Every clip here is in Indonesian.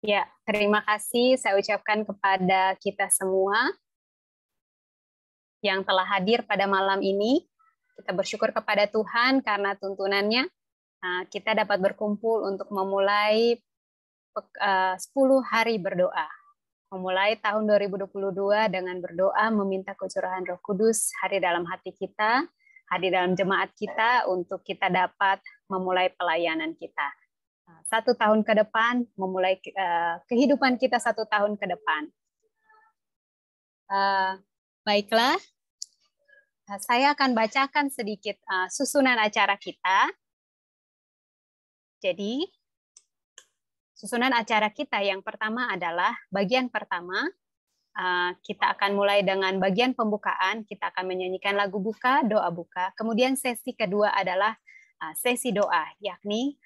Ya, terima kasih saya ucapkan kepada kita semua yang telah hadir pada malam ini. Kita bersyukur kepada Tuhan karena tuntunannya kita dapat berkumpul untuk memulai 10 hari berdoa. Memulai tahun 2022 dengan berdoa meminta kecurahan Roh Kudus hadir dalam hati kita, hadir dalam jemaat kita untuk kita dapat memulai pelayanan kita. 1 tahun ke depan, memulai kehidupan kita 1 tahun ke depan. Baiklah, saya akan bacakan sedikit susunan acara kita. Jadi, susunan acara kita yang pertama adalah bagian pertama, kita akan mulai dengan bagian pembukaan, kita akan menyanyikan lagu buka, doa buka. Kemudian sesi kedua adalah sesi doa, yakni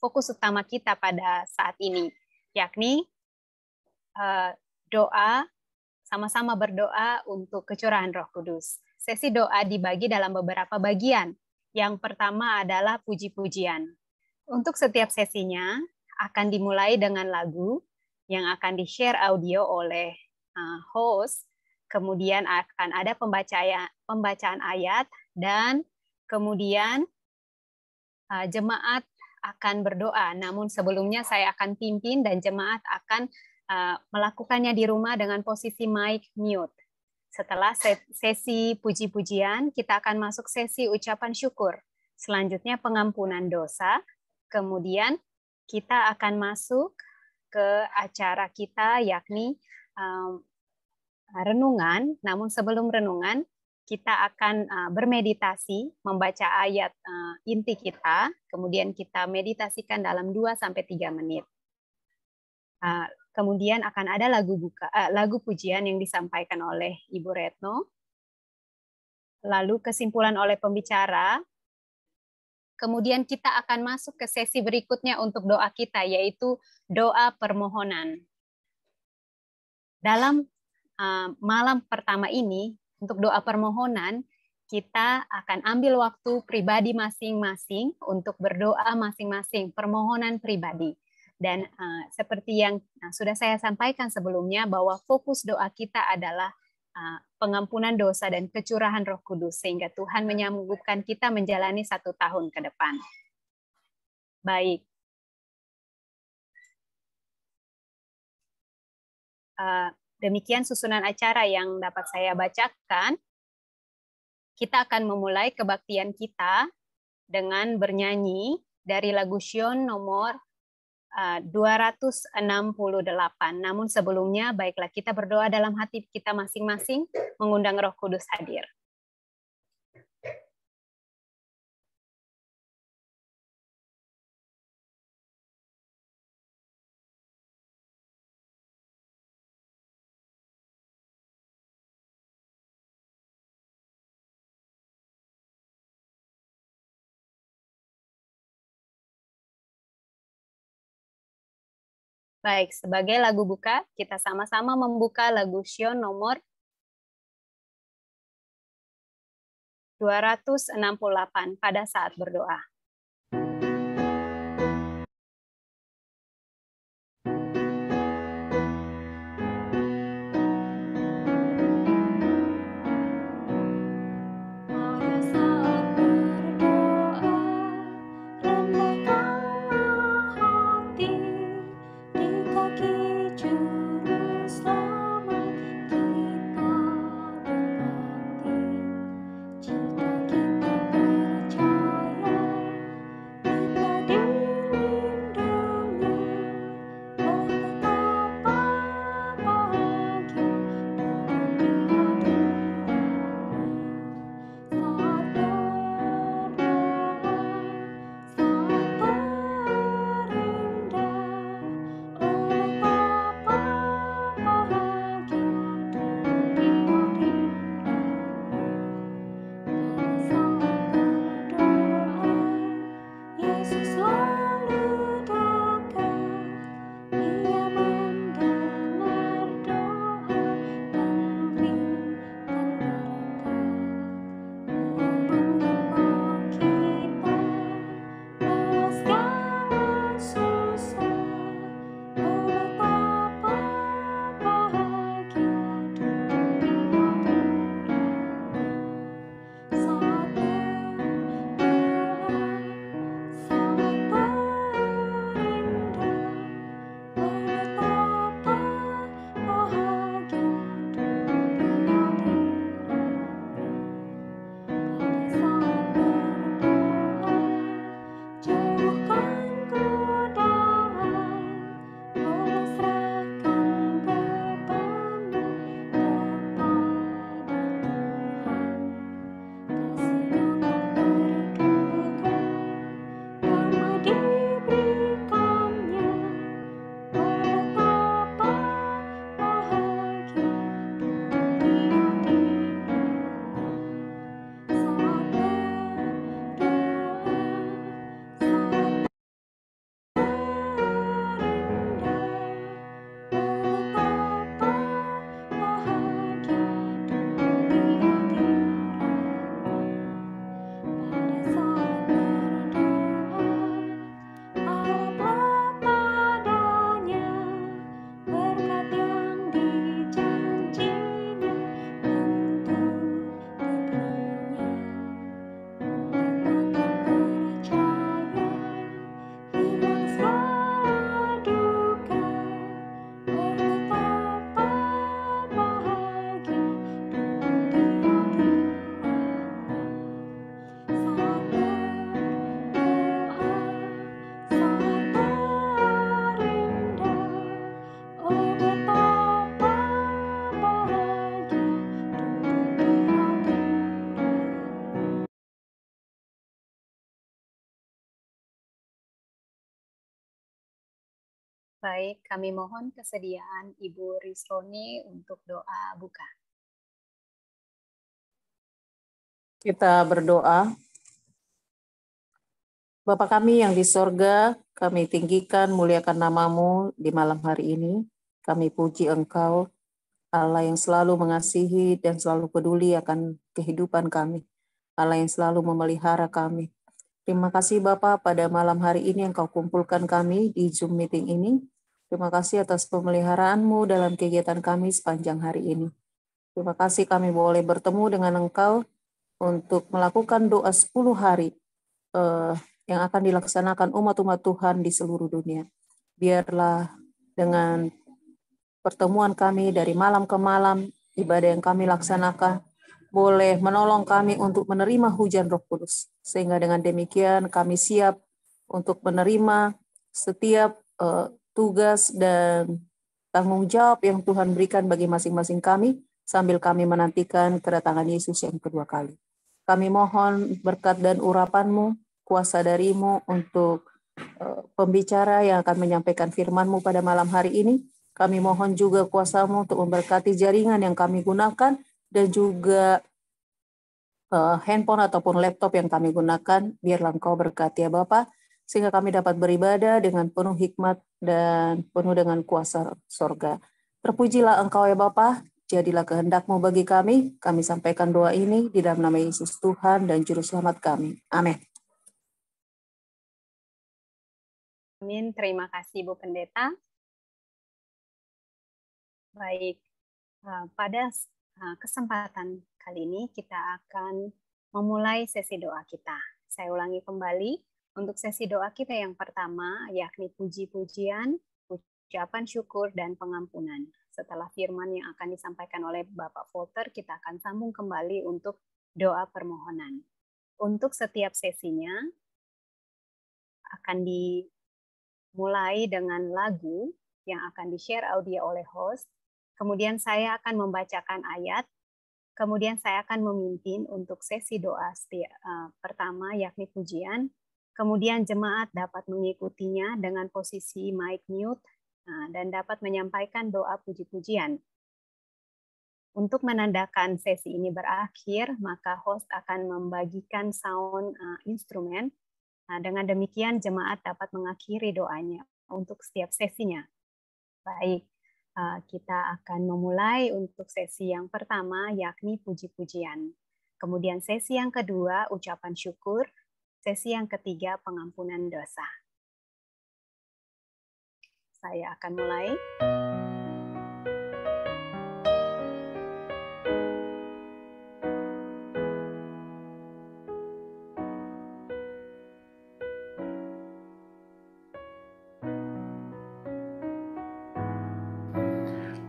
fokus utama kita pada saat ini, yakni doa, sama-sama berdoa untuk kecurahan Roh Kudus. Sesi doa dibagi dalam beberapa bagian. Yang pertama adalah puji-pujian. Untuk setiap sesinya akan dimulai dengan lagu yang akan di-share audio oleh host, kemudian akan ada pembacaan ayat, dan kemudian jemaat akan berdoa. Namun sebelumnya saya akan pimpin dan jemaat akan melakukannya di rumah dengan posisi mic mute. Setelah sesi puji-pujian, kita akan masuk sesi ucapan syukur. Selanjutnya pengampunan dosa. Kemudian kita akan masuk ke acara kita, yakni renungan. Namun sebelum renungan, kita akan bermeditasi, membaca ayat inti kita, kemudian kita meditasikan dalam 2-3 menit. Kemudian akan ada lagu pujian yang disampaikan oleh Ibu Retno, lalu kesimpulan oleh pembicara, kemudian kita akan masuk ke sesi berikutnya untuk doa kita, yaitu doa permohonan. Dalam malam pertama ini, untuk doa permohonan, kita akan ambil waktu pribadi masing-masing untuk berdoa masing-masing, permohonan pribadi. Dan seperti yang sudah saya sampaikan sebelumnya, bahwa fokus doa kita adalah pengampunan dosa dan kecurahan Roh Kudus, sehingga Tuhan menyanggup kita menjalani 1 tahun ke depan. Baik. Demikian susunan acara yang dapat saya bacakan. Kita akan memulai kebaktian kita dengan bernyanyi dari lagu Sion nomor 268. Namun sebelumnya, baiklah kita berdoa dalam hati kita masing-masing, mengundang Roh Kudus hadir. Baik, sebagai lagu buka, kita sama-sama membuka lagu Sion nomor 268 pada saat berdoa. Jika kita percaya Baik, kami mohon kesediaan Ibu Risroni untuk doa buka. Kita berdoa. Bapa kami yang di sorga, kami tinggikan, muliakan namamu di malam hari ini. Kami puji Engkau, Allah yang selalu mengasihi dan selalu peduli akan kehidupan kami. Allah yang selalu memelihara kami. Terima kasih Bapa pada malam hari ini Engkau kumpulkan kami di Zoom meeting ini. Terima kasih atas pemeliharaanmu dalam kegiatan kami sepanjang hari ini. Terima kasih kami boleh bertemu dengan Engkau untuk melakukan doa 10 hari yang akan dilaksanakan umat-umat Tuhan di seluruh dunia. Biarlah dengan pertemuan kami dari malam ke malam, ibadah yang kami laksanakan, boleh menolong kami untuk menerima hujan Roh Kudus. Sehingga dengan demikian kami siap untuk menerima setiap tugas dan tanggung jawab yang Tuhan berikan bagi masing-masing kami, sambil kami menantikan kedatangan Yesus yang kedua kali. Kami mohon berkat dan urapan-Mu, kuasa dari-Mu untuk pembicara yang akan menyampaikan firman-Mu pada malam hari ini. Kami mohon juga kuasa-Mu untuk memberkati jaringan yang kami gunakan dan juga handphone ataupun laptop yang kami gunakan. Biarlah Engkau berkati ya Bapa, sehingga kami dapat beribadah dengan penuh hikmat dan penuh dengan kuasa sorga. Terpujilah Engkau ya Bapa, jadilah kehendak-Mu bagi kami. Kami sampaikan doa ini di dalam nama Yesus Tuhan dan Juru Selamat kami. Amin. Amin. Terima kasih Bu Pendeta. Baik, pada kesempatan kali ini kita akan memulai sesi doa kita. Saya ulangi kembali, untuk sesi doa kita yang pertama, yakni puji-pujian, ucapan syukur, dan pengampunan. Setelah firman yang akan disampaikan oleh Bapak Volter, kita akan sambung kembali untuk doa permohonan. Untuk setiap sesinya, akan dimulai dengan lagu yang akan di-share audio oleh host. Kemudian saya akan membacakan ayat, kemudian saya akan memimpin untuk sesi doa pertama yakni pujian, kemudian jemaat dapat mengikutinya dengan posisi mic mute dan dapat menyampaikan doa puji-pujian. Untuk menandakan sesi ini berakhir, maka host akan membagikan sound instrumen. Dengan demikian jemaat dapat mengakhiri doanya untuk setiap sesinya. Baik. Kita akan memulai untuk sesi yang pertama, yakni puji-pujian. Kemudian sesi yang kedua, ucapan syukur. Sesi yang ketiga, pengampunan dosa. Saya akan mulai.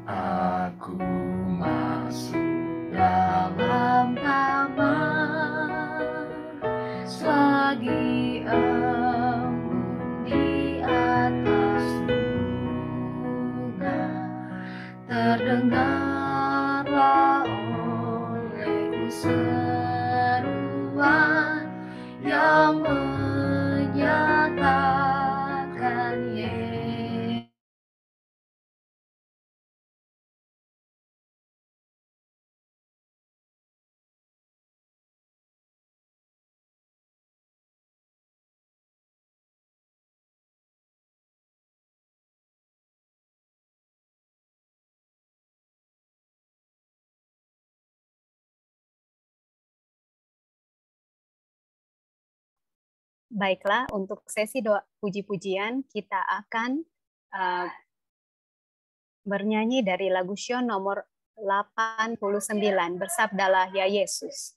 Aku masuk dalam taman selagi embun di atas bunga, terdengarlah olehku seruan yang menyatakan Yesus. Baiklah, untuk sesi doa puji-pujian kita akan bernyanyi dari lagu Sion nomor 89, Bersabdalah ya Yesus.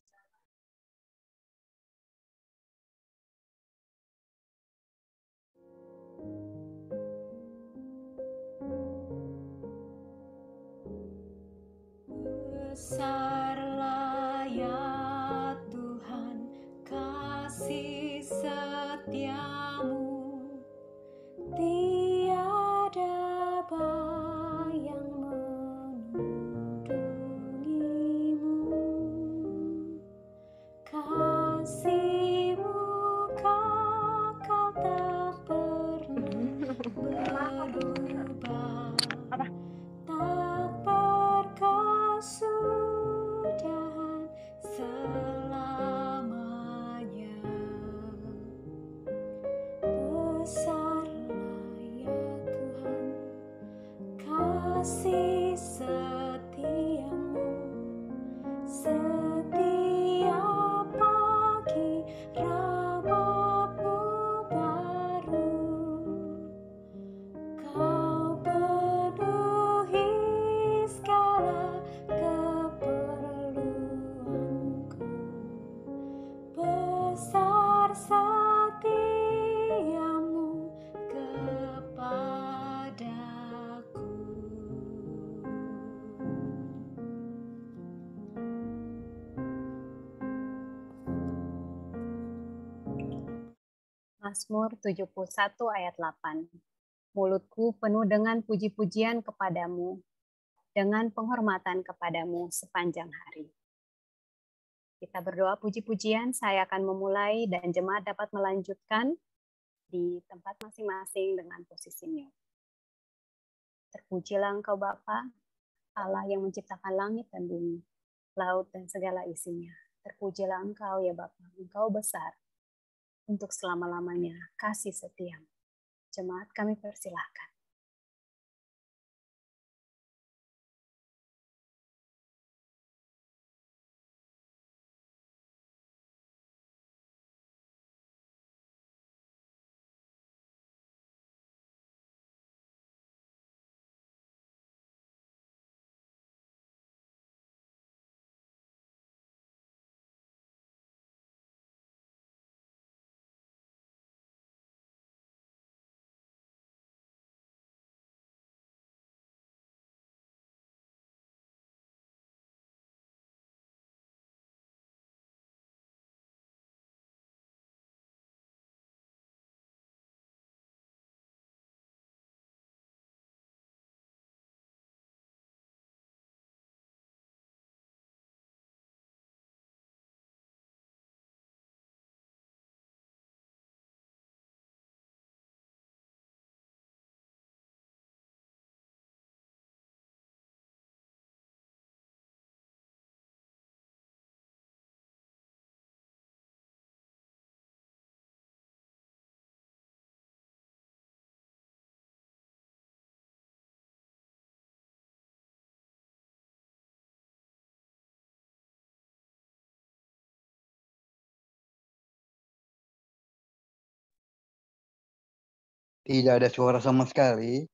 Besarlah ya Tuhan kasih setiamu, tiada bayang menundungimu. Kasih-Mu kekal tak pernah berubah. Mazmur 71 ayat 8. Mulutku penuh dengan puji-pujian kepadamu, dengan penghormatan kepadamu sepanjang hari. Kita berdoa puji-pujian, saya akan memulai dan jemaat dapat melanjutkan di tempat masing-masing dengan posisi mute. Terpujilah Engkau Bapa, Allah yang menciptakan langit dan bumi, laut dan segala isinya. Terpujilah Engkau ya Bapa, Engkau besar, untuk selama-lamanya kasih setia. Jemaat kami persilahkan. Tidak ada suara sama sekali.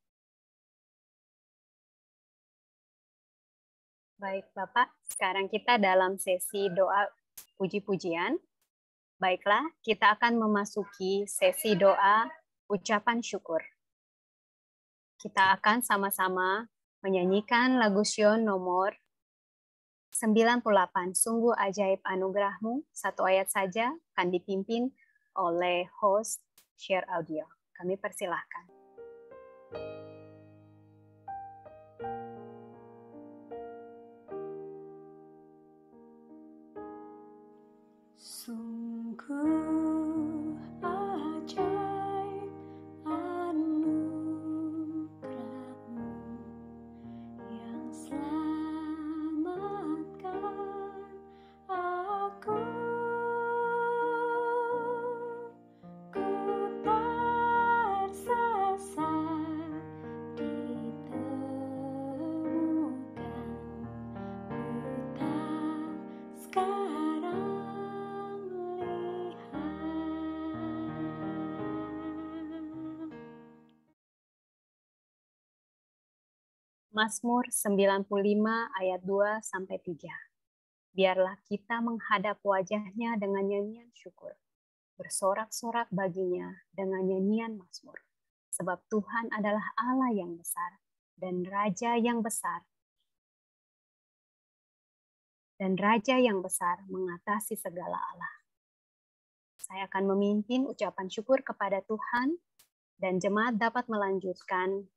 Baik Bapak, sekarang kita dalam sesi doa puji-pujian. Baiklah, kita akan memasuki sesi doa ucapan syukur. Kita akan sama-sama menyanyikan lagu Sion nomor 98, Sungguh Ajaib Anugerahmu. Satu ayat saja akan dipimpin oleh host share audio. Kami persilahkan. Sungguh ajaib anugerahmu yang selamatkan aku. Ku tersesat ditemukan, ku tak sekarang lihat. Mazmur 95 ayat 2 sampai 3. Biarlah kita menghadap wajahnya dengan nyanyian syukur, bersorak-sorak baginya dengan nyanyian mazmur. Sebab Tuhan adalah Allah yang besar dan Raja yang besar. Dan Raja yang besar mengatasi segala Allah. Saya akan memimpin ucapan syukur kepada Tuhan dan jemaat dapat melanjutkan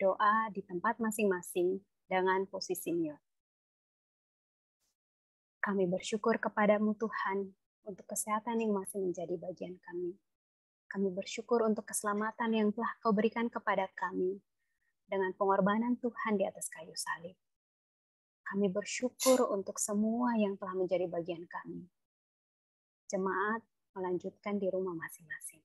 doa di tempat masing-masing dengan posisi mute. Kami bersyukur kepadamu Tuhan untuk kesehatan yang masih menjadi bagian kami. Kami bersyukur untuk keselamatan yang telah Kau berikan kepada kami dengan pengorbanan Tuhan di atas kayu salib. Kami bersyukur untuk semua yang telah menjadi bagian kami. Jemaat melanjutkan di rumah masing-masing.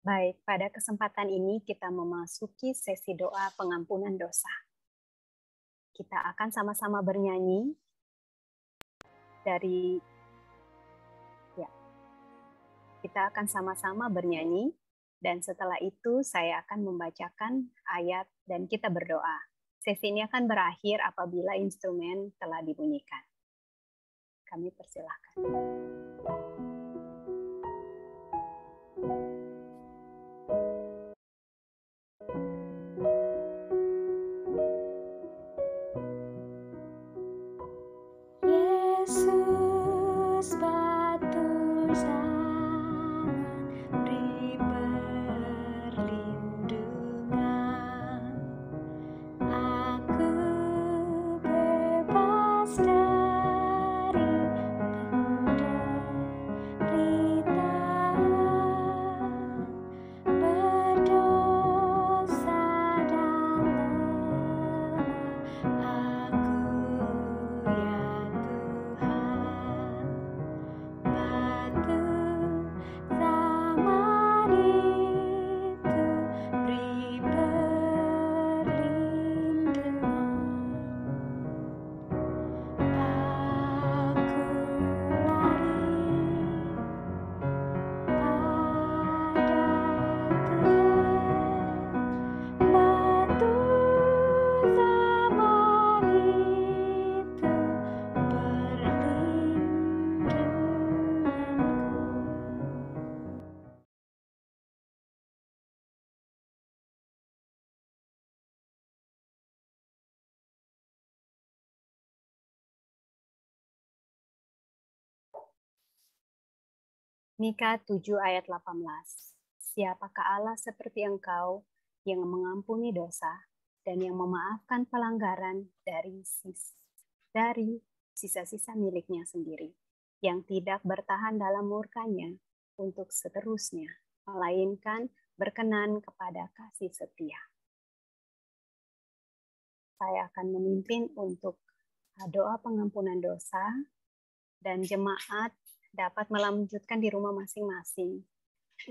Baik, pada kesempatan ini kita memasuki sesi doa pengampunan dosa. Kita akan sama-sama bernyanyi kita akan sama-sama bernyanyi dan setelah itu saya akan membacakan ayat dan kita berdoa. Sesi ini akan berakhir apabila instrumen telah dibunyikan. Kami persilahkan. Yesus batu zaman, beri perlindungan. Aku bebas dari penderitaan, berdosa dan lemah. Aku ya Tuhan, batu zaman itu beri perlindungan. Aku lari pada Tuhan, batu zaman itu perlindunganku. Mika 7 ayat 18. Siapakah Allah seperti engkau yang mengampuni dosa dan yang memaafkan pelanggaran dari sisa-sisa miliknya sendiri, yang tidak bertahan dalam murkanya untuk seterusnya, melainkan berkenan kepada kasih setia. Saya akan memimpin untuk doa pengampunan dosa dan jemaat dapat melanjutkan di rumah masing-masing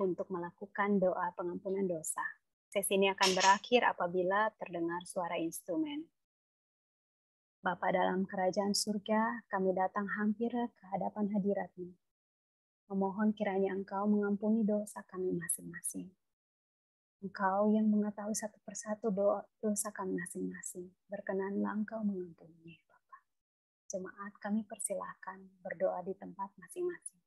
untuk melakukan doa pengampunan dosa. Sesi ini akan berakhir apabila terdengar suara instrumen. Bapa dalam kerajaan surga, kami datang hampir ke hadapan hadirat-Mu. Memohon kiranya Engkau mengampuni dosa kami masing-masing. Engkau yang mengetahui satu persatu dosa kami masing-masing. Berkenanlah Engkau mengampuninya. Jemaat kami persilahkan berdoa di tempat masing-masing.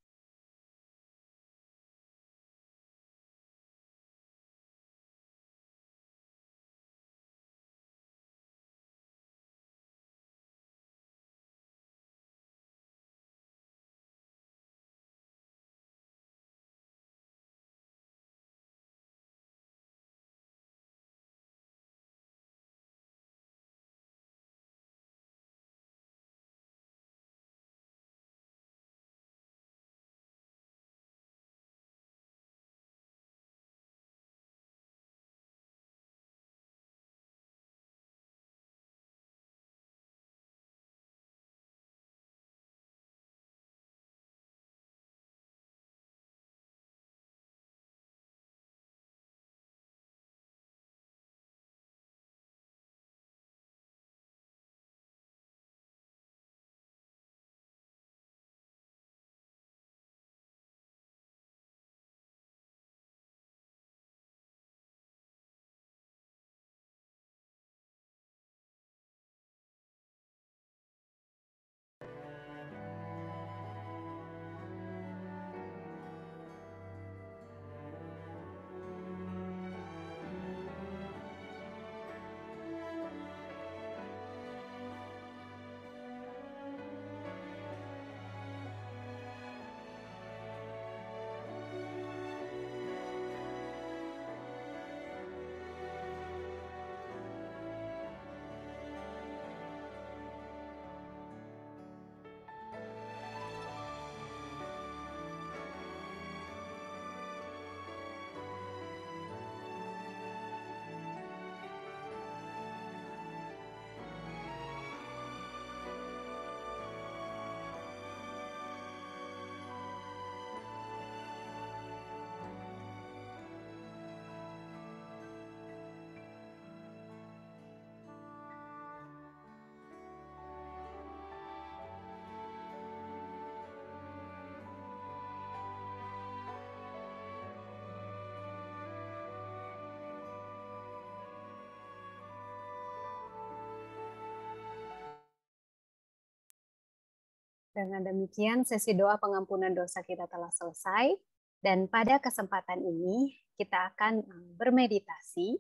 Dengan demikian, sesi doa pengampunan dosa kita telah selesai. Dan pada kesempatan ini, kita akan bermeditasi.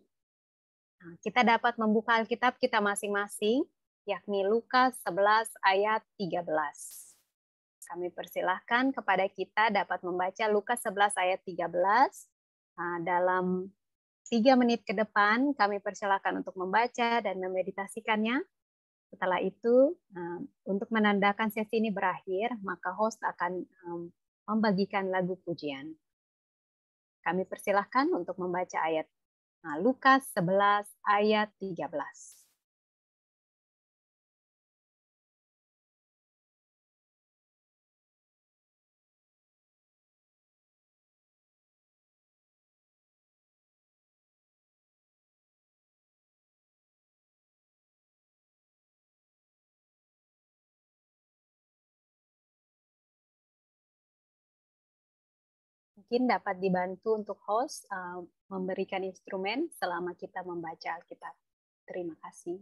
Kita dapat membuka Alkitab kita masing-masing, yakni Lukas 11 ayat 13. Kami persilahkan kepada kita dapat membaca Lukas 11 ayat 13. Dalam 3 menit ke depan, kami persilahkan untuk membaca dan memeditasikannya. Setelah itu, untuk menandakan sesi ini berakhir, maka host akan membagikan lagu pujian. Kami persilahkan untuk membaca ayat Lukas 11 ayat 13. Mungkin dapat dibantu untuk host memberikan instrumen selama kita membaca Alkitab. Terima kasih.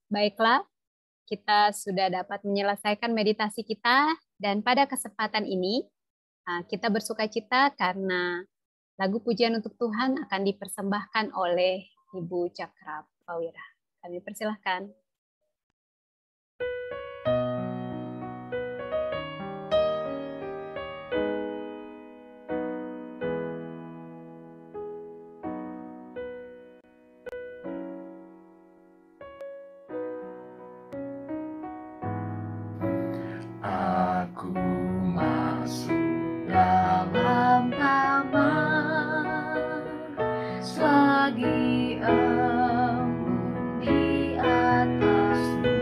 Baiklah, kita sudah dapat menyelesaikan meditasi kita, dan pada kesempatan ini kita bersukacita karena lagu pujian untuk Tuhan akan dipersembahkan oleh Ibu Cakra Prawira. Kami persilahkan. Aku masuk dalam taman selagi embun di atasmu.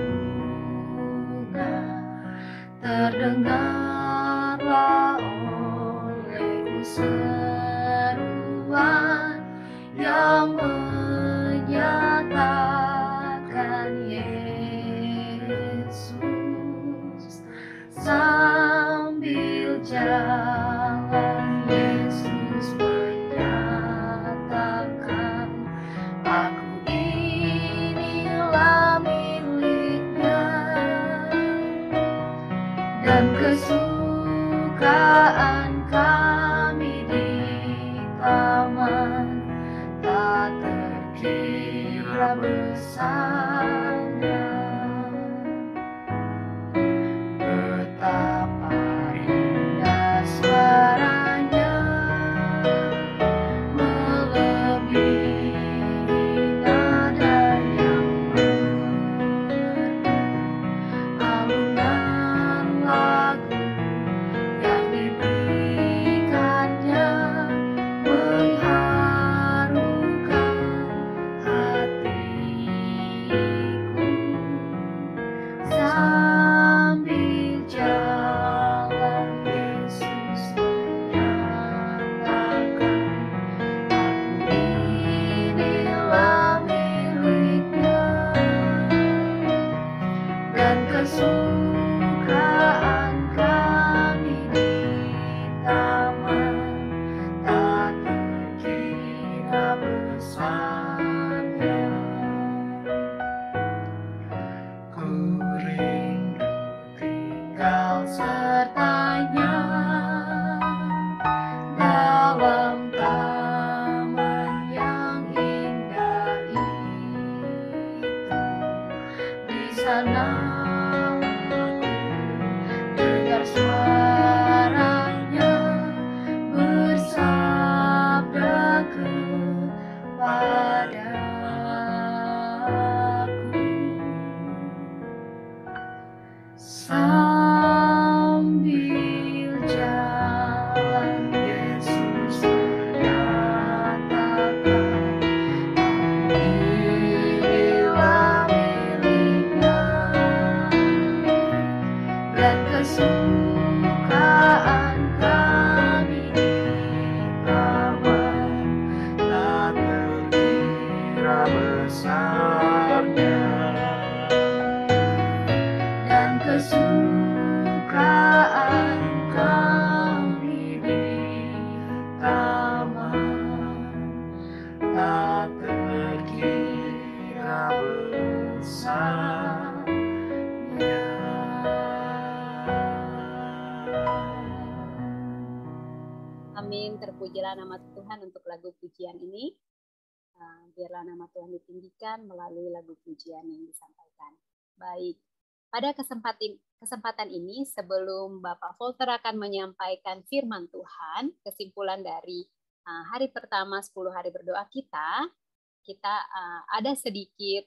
besarnya. Betapa indah suaranya, melebihi nada yang merdu. Alunan lagu yang diberikannya mengharukan hatiku. Sambil jalan Yesus menyatakan, aku inilah miliknya, dan kesukaan kami di taman tak terkira besarnya. Ku rindu tinggal sertanya dalam taman yang indah itu. Di sana aku dengar suaranya bersabda kepadaku. Sambil jalan Yesus menyatakan, aku inilah miliknya, dan kesukaan kami di taman tak terkira besarnya, dan kesukaan kami di taman tak terkira besarnya. Amin, terpujilah nama Tuhan untuk lagu pujian ini. Biarlah nama Tuhan ditinggikan melalui lagu pujian yang disampaikan. Baik, pada kesempatan ini sebelum Bapak Volter akan menyampaikan firman Tuhan, kesimpulan dari hari pertama 10 hari berdoa kita ada sedikit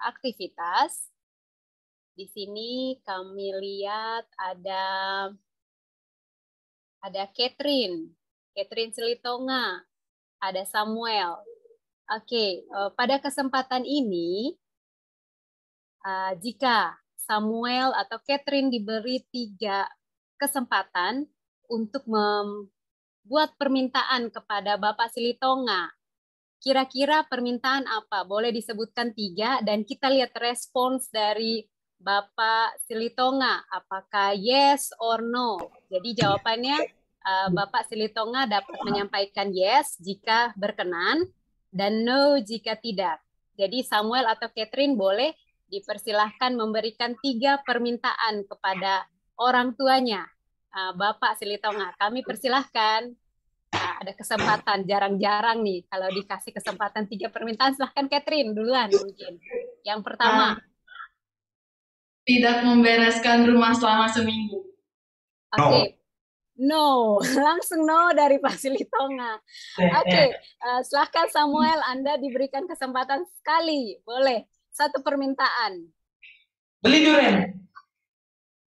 aktivitas. Di sini kami lihat ada Catherine Selitonga, ada Samuel. Oke, pada kesempatan ini, jika Samuel atau Catherine diberi 3 kesempatan untuk membuat permintaan kepada Bapak Selitonga, kira-kira permintaan apa? Boleh disebutkan 3 dan kita lihat respons dari Bapak Selitonga, apakah yes or no. Jadi jawabannya Bapak Selitonga dapat menyampaikan yes jika berkenan dan no jika tidak. Jadi Samuel atau Catherine boleh dipersilahkan memberikan 3 permintaan kepada orang tuanya. Bapak Selitonga, kami persilahkan. Ada kesempatan, jarang-jarang nih kalau dikasih kesempatan 3 permintaan. Silahkan Catherine duluan mungkin. Yang pertama. Tidak membereskan rumah selama seminggu. Oke. No, langsung no dari Pak Selitonga. Oke, silahkan Samuel, Anda diberikan kesempatan sekali. Boleh, 1 permintaan. Beli durian.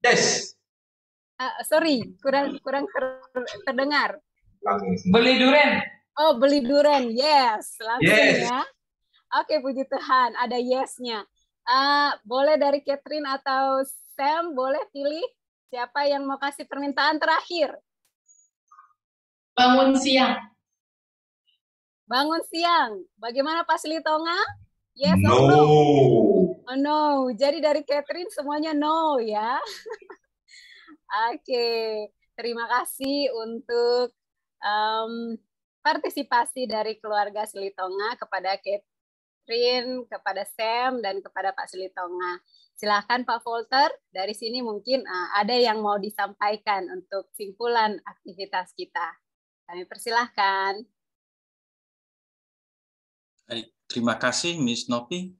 Yes. Sorry, kurang terdengar. Beli durian. Oh, beli durian. Yes, langsung Yes. ya. Oke, puji Tuhan, ada yes-nya. Boleh dari Catherine atau Sam, boleh pilih siapa yang mau kasih permintaan terakhir. Bangun siang. Bangun siang. Bagaimana Pak Selitonga? Yes No. or no? Oh no. Jadi dari Catherine semuanya no ya. Oke. Terima kasih untuk partisipasi dari keluarga Selitonga kepada Catherine, kepada Sam, dan kepada Pak Selitonga. Silakan Pak Volter, dari sini mungkin ada yang mau disampaikan untuk simpulan aktivitas kita. Kami persilahkan. Baik, terima kasih Miss Novi.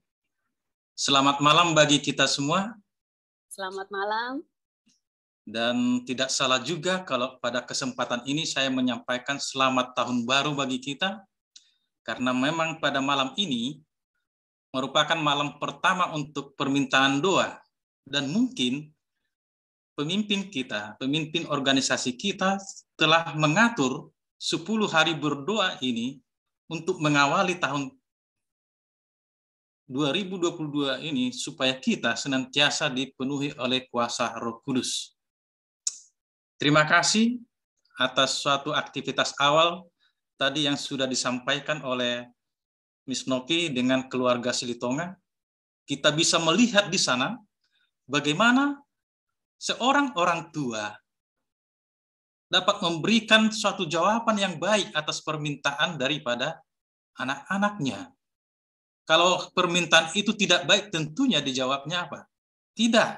Selamat malam bagi kita semua. Selamat malam. Dan tidak salah juga kalau pada kesempatan ini saya menyampaikan selamat tahun baru bagi kita. Karena memang pada malam ini merupakan malam pertama untuk permintaan doa. Dan mungkin pemimpin kita, pemimpin organisasi kita telah mengatur 10 hari berdoa ini untuk mengawali tahun 2022 ini supaya kita senantiasa dipenuhi oleh kuasa Roh Kudus. Terima kasih atas suatu aktivitas awal tadi yang sudah disampaikan oleh Miss Noki dengan keluarga Silitonga. Kita bisa melihat di sana bagaimana seorang orang tua dapat memberikan suatu jawaban yang baik atas permintaan daripada anak-anaknya. Kalau permintaan itu tidak baik, tentunya dijawabnya apa? Tidak.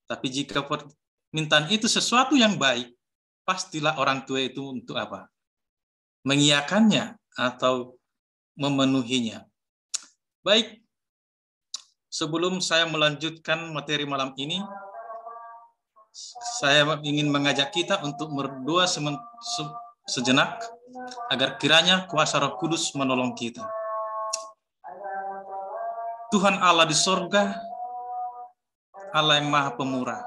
Tapi jika permintaan itu sesuatu yang baik, pastilah orang tua itu untuk apa? Mengiyakannya atau memenuhinya. Baik, sebelum saya melanjutkan materi malam ini, saya ingin mengajak kita untuk berdoa sejenak agar kiranya kuasa Roh Kudus menolong kita. Tuhan Allah di sorga, Allah yang Maha Pemurah,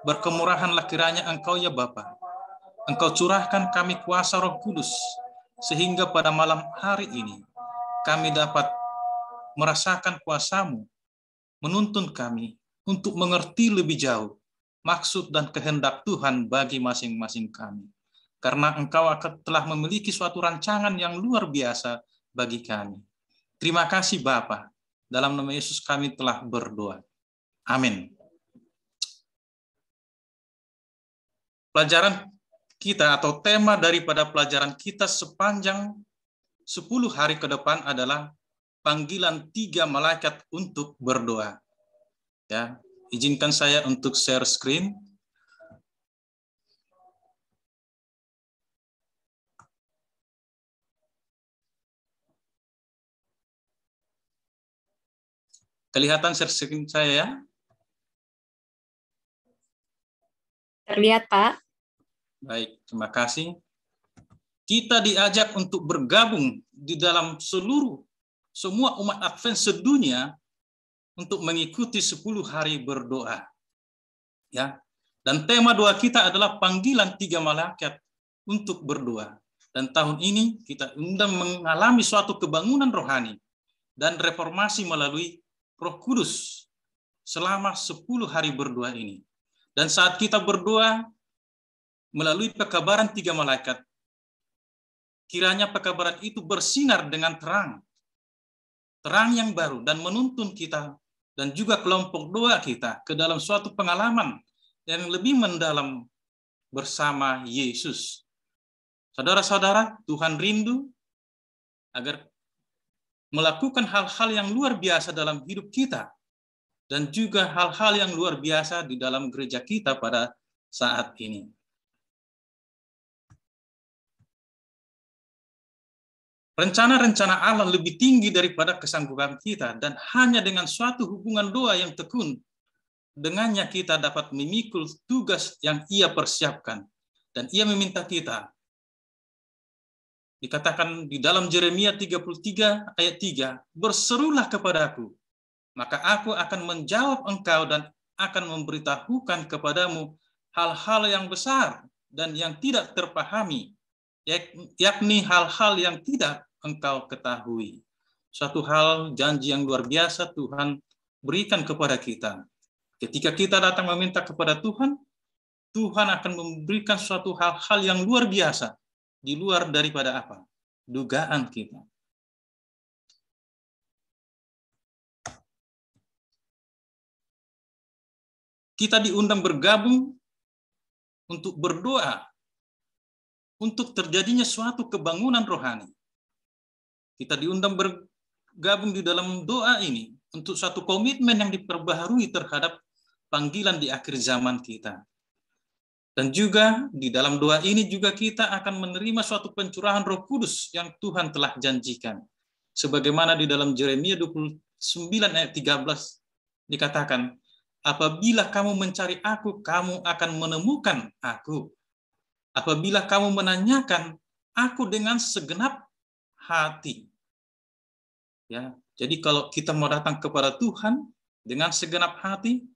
berkemurahanlah kiranya Engkau ya Bapa. Engkau curahkan kami kuasa Roh Kudus, sehingga pada malam hari ini kami dapat merasakan kuasa-Mu, menuntun kami untuk mengerti lebih jauh maksud dan kehendak Tuhan bagi masing-masing kami. Karena Engkau telah memiliki suatu rancangan yang luar biasa bagi kami. Terima kasih Bapa. Dalam nama Yesus kami telah berdoa. Amin. Pelajaran kita atau tema daripada pelajaran kita sepanjang 10 hari ke depan adalah panggilan 3 malaikat untuk berdoa. Ya, izinkan saya untuk share screen. Kelihatan share screen saya ya? Terlihat, Pak. Baik, terima kasih. Kita diajak untuk bergabung di dalam semua umat Advent sedunia untuk mengikuti 10 hari berdoa. Ya. Dan tema doa kita adalah panggilan 3 malaikat untuk berdoa. Dan tahun ini kita undang mengalami suatu kebangunan rohani dan reformasi melalui Roh Kudus selama 10 hari berdoa ini. Dan saat kita berdoa melalui pekabaran 3 malaikat, kiranya pekabaran itu bersinar dengan terang yang baru dan menuntun kita dan juga kelompok doa kita ke dalam suatu pengalaman yang lebih mendalam bersama Yesus. Saudara-saudara, Tuhan rindu agar melakukan hal-hal yang luar biasa dalam hidup kita dan juga hal-hal yang luar biasa di dalam gereja kita pada saat ini. Rencana-rencana Allah lebih tinggi daripada kesanggupan kita, dan hanya dengan suatu hubungan doa yang tekun, dengannya kita dapat memikul tugas yang Ia persiapkan. Dan Ia meminta kita, dikatakan di dalam Yeremia 33 ayat 3, berserulah kepadaku, maka aku akan menjawab engkau dan akan memberitahukan kepadamu hal-hal yang besar dan yang tidak terpahami, yakni hal-hal yang tidak engkau ketahui. Suatu hal, janji yang luar biasa Tuhan berikan kepada kita. Ketika kita datang meminta kepada Tuhan, Tuhan akan memberikan suatu hal-hal yang luar biasa, di luar daripada apa? Dugaan kita. Kita diundang bergabung untuk berdoa, untuk terjadinya suatu kebangunan rohani. Kita diundang bergabung di dalam doa ini untuk suatu komitmen yang diperbaharui terhadap panggilan di akhir zaman kita. Dan juga di dalam doa ini juga kita akan menerima suatu pencurahan Roh Kudus yang Tuhan telah janjikan. Sebagaimana di dalam Yeremia 29 9 ayat 13 dikatakan, apabila kamu mencari aku, kamu akan menemukan aku. Apabila kamu menanyakan aku dengan segenap hati. Ya, jadi kalau kita mau datang kepada Tuhan dengan segenap hati,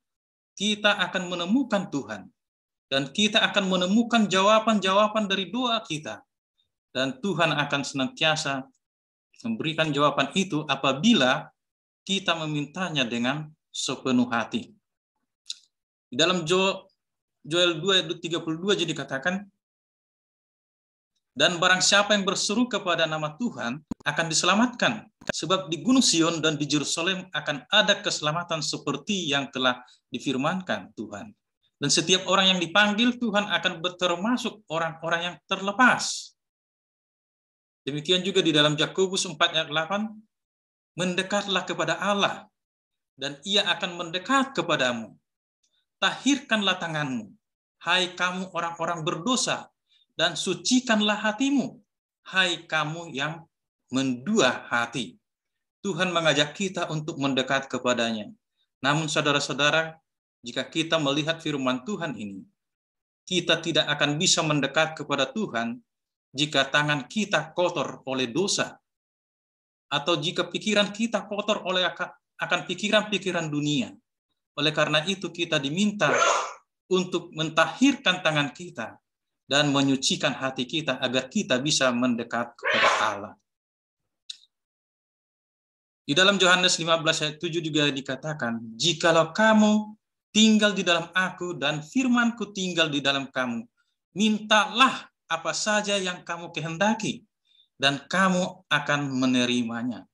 kita akan menemukan Tuhan. Dan kita akan menemukan jawaban-jawaban dari doa kita. Dan Tuhan akan senantiasa memberikan jawaban itu apabila kita memintanya dengan sepenuh hati. Di dalam Joel 2 ayat 32 jadi katakan, dan barang siapa yang berseru kepada nama Tuhan akan diselamatkan, sebab di Gunung Sion dan di Yerusalem akan ada keselamatan seperti yang telah difirmankan Tuhan. Dan setiap orang yang dipanggil Tuhan akan termasuk orang-orang yang terlepas. Demikian juga di dalam Yakobus 4 ayat 8, mendekatlah kepada Allah, dan Ia akan mendekat kepadamu. Tahirkanlah tanganmu, hai kamu orang-orang berdosa, dan sucikanlah hatimu, hai kamu yang mendua hati. Tuhan mengajak kita untuk mendekat kepadanya. Namun saudara-saudara, jika kita melihat firman Tuhan ini, kita tidak akan bisa mendekat kepada Tuhan jika tangan kita kotor oleh dosa, atau jika pikiran kita kotor oleh akan pikiran-pikiran dunia. Oleh karena itu kita diminta untuk mentahirkan tangan kita dan menyucikan hati kita agar kita bisa mendekat kepada Allah. Di dalam Yohanes 15 ayat 7 juga dikatakan, jikalau kamu tinggal di dalam aku dan firman-Ku tinggal di dalam kamu, mintalah apa saja yang kamu kehendaki dan kamu akan menerimanya.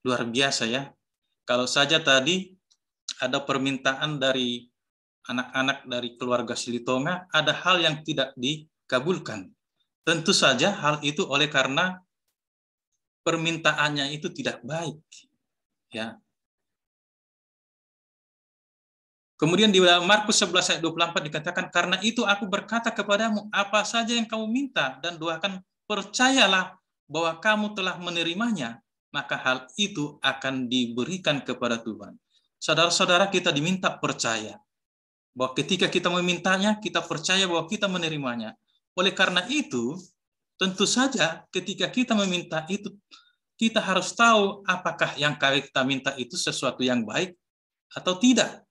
Luar biasa ya. Kalau saja tadi ada permintaan dari anak-anak dari keluarga Silitonga, ada hal yang tidak dikabulkan. Tentu saja hal itu oleh karena permintaannya itu tidak baik. Ya. Kemudian di Markus 11 ayat 24 dikatakan, karena itu aku berkata kepadamu, apa saja yang kamu minta dan doakan, percayalah bahwa kamu telah menerimanya, maka hal itu akan diberikan kepada Tuhan. Saudara-saudara, kita diminta percaya bahwa ketika kita memintanya, kita percaya bahwa kita menerimanya. Oleh karena itu, tentu saja ketika kita meminta itu, kita harus tahu apakah yang kita minta itu sesuatu yang baik atau tidak.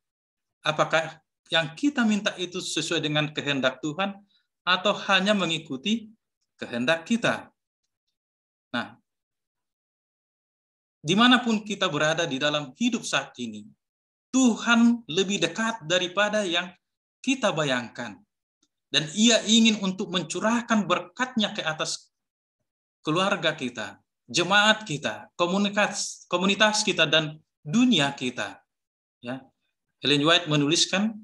Apakah yang kita minta itu sesuai dengan kehendak Tuhan atau hanya mengikuti kehendak kita. Nah, dimanapun kita berada di dalam hidup saat ini, Tuhan lebih dekat daripada yang kita bayangkan. Dan Ia ingin untuk mencurahkan berkat-Nya ke atas keluarga kita, jemaat kita, komunitas kita, dan dunia kita. Ya. Ellen White menuliskan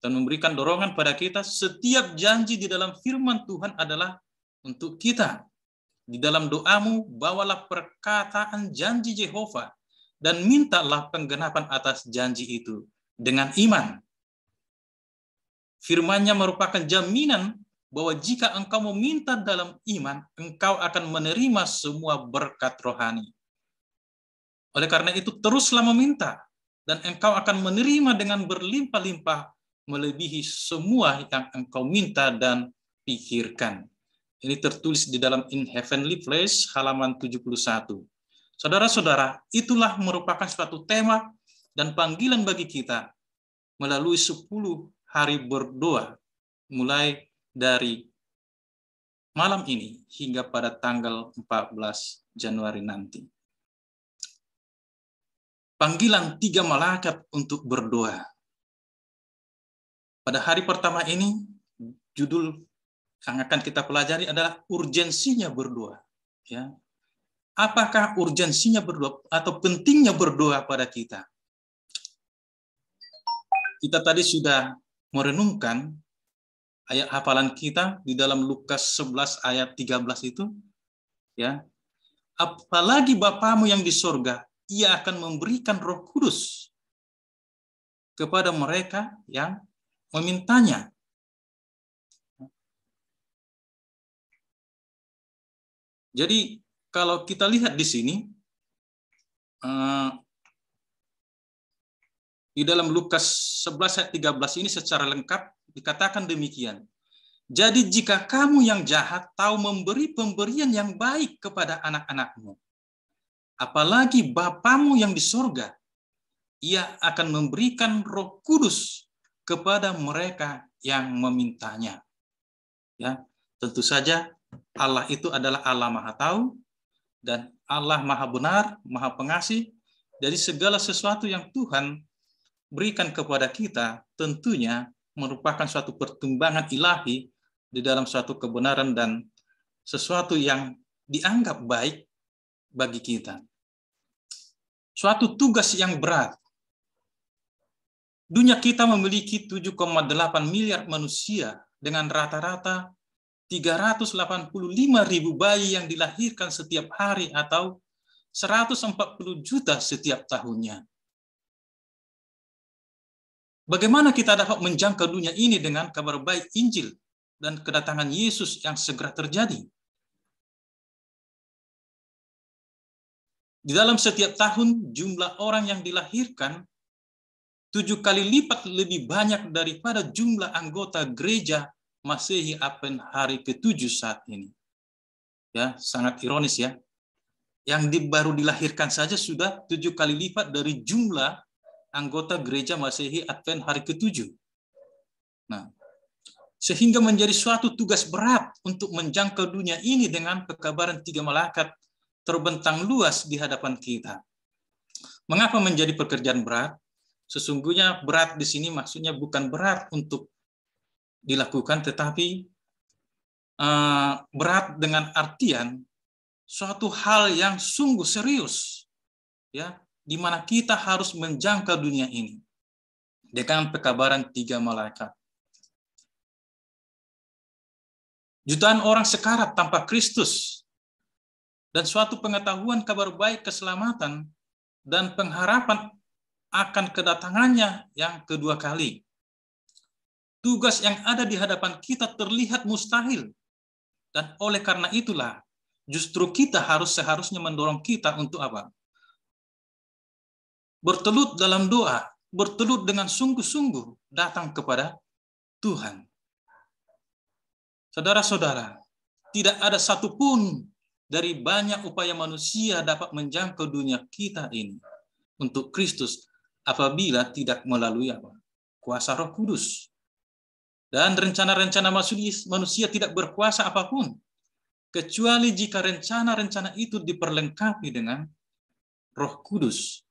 dan memberikan dorongan pada kita, setiap janji di dalam firman Tuhan adalah untuk kita. Di dalam doamu, bawalah perkataan janji Yehova dan mintalah penggenapan atas janji itu dengan iman. Firman-Nya merupakan jaminan bahwa jika engkau meminta dalam iman, engkau akan menerima semua berkat rohani. Oleh karena itu, teruslah meminta, dan engkau akan menerima dengan berlimpah-limpah melebihi semua yang engkau minta dan pikirkan. Ini tertulis di dalam In Heavenly Place halaman 71. Saudara-saudara, itulah merupakan suatu tema dan panggilan bagi kita melalui 10 hari berdoa, mulai dari malam ini hingga pada tanggal 14 Januari nanti. Panggilan 3 malaikat untuk berdoa. Pada hari pertama ini, judul yang akan kita pelajari adalah urgensinya berdoa. Ya. Apakah urgensinya berdoa atau pentingnya berdoa pada kita? Kita tadi sudah merenungkan ayat hafalan kita di dalam Lukas 11 ayat 13 itu. Ya. Apalagi Bapamu yang di sorga, Ia akan memberikan Roh Kudus kepada mereka yang memintanya. Jadi kalau kita lihat di sini, Di dalam Lukas 11 ayat 13 ini secara lengkap dikatakan demikian. Jadi jika kamu yang jahat tahu memberi pemberian yang baik kepada anak-anakmu, apalagi Bapamu yang di surga, Ia akan memberikan Roh Kudus kepada mereka yang memintanya. Ya, tentu saja Allah itu adalah Allah Maha Tahu dan Allah Maha Benar, Maha Pengasih. Jadi segala sesuatu yang Tuhan berikan kepada kita tentunya merupakan suatu pertimbangan ilahi di dalam suatu kebenaran dan sesuatu yang dianggap baik bagi kita. Suatu tugas yang berat. Dunia kita memiliki 7,8 miliar manusia dengan rata-rata 385.000 bayi yang dilahirkan setiap hari atau 140 juta setiap tahunnya. Bagaimana kita dapat menjangkau dunia ini dengan kabar baik Injil dan kedatangan Yesus yang segera terjadi? Di dalam setiap tahun, jumlah orang yang dilahirkan 7 kali lipat lebih banyak daripada jumlah anggota gereja Masehi Advent hari ke-7 saat ini. Ya, sangat ironis ya. Yang baru dilahirkan saja sudah 7 kali lipat dari jumlah anggota gereja Masehi Advent hari ke-7. Nah, sehingga menjadi suatu tugas berat untuk menjangkau dunia ini dengan pekabaran 3 malaikat terbentang luas di hadapan kita. Mengapa menjadi pekerjaan berat? Sesungguhnya berat di sini maksudnya bukan berat untuk dilakukan, tetapi berat dengan artian suatu hal yang sungguh serius, ya, di mana kita harus menjangkau dunia ini dengan pekabaran 3 malaikat. Jutaan orang sekarat tanpa Kristus dan suatu pengetahuan kabar baik keselamatan dan pengharapan akan kedatangannya yang kedua kali. Tugas yang ada di hadapan kita terlihat mustahil. Dan oleh karena itulah, justru kita seharusnya mendorong kita untuk apa? Bertelut dalam doa, bertelut dengan sungguh-sungguh datang kepada Tuhan. Saudara-saudara, tidak ada satupun dari banyak upaya manusia dapat menjangkau dunia kita ini untuk Kristus apabila tidak melalui apa? Kuasa Roh Kudus. Dan rencana-rencana manusia tidak berkuasa apapun, kecuali jika rencana-rencana itu diperlengkapi dengan Roh Kudus.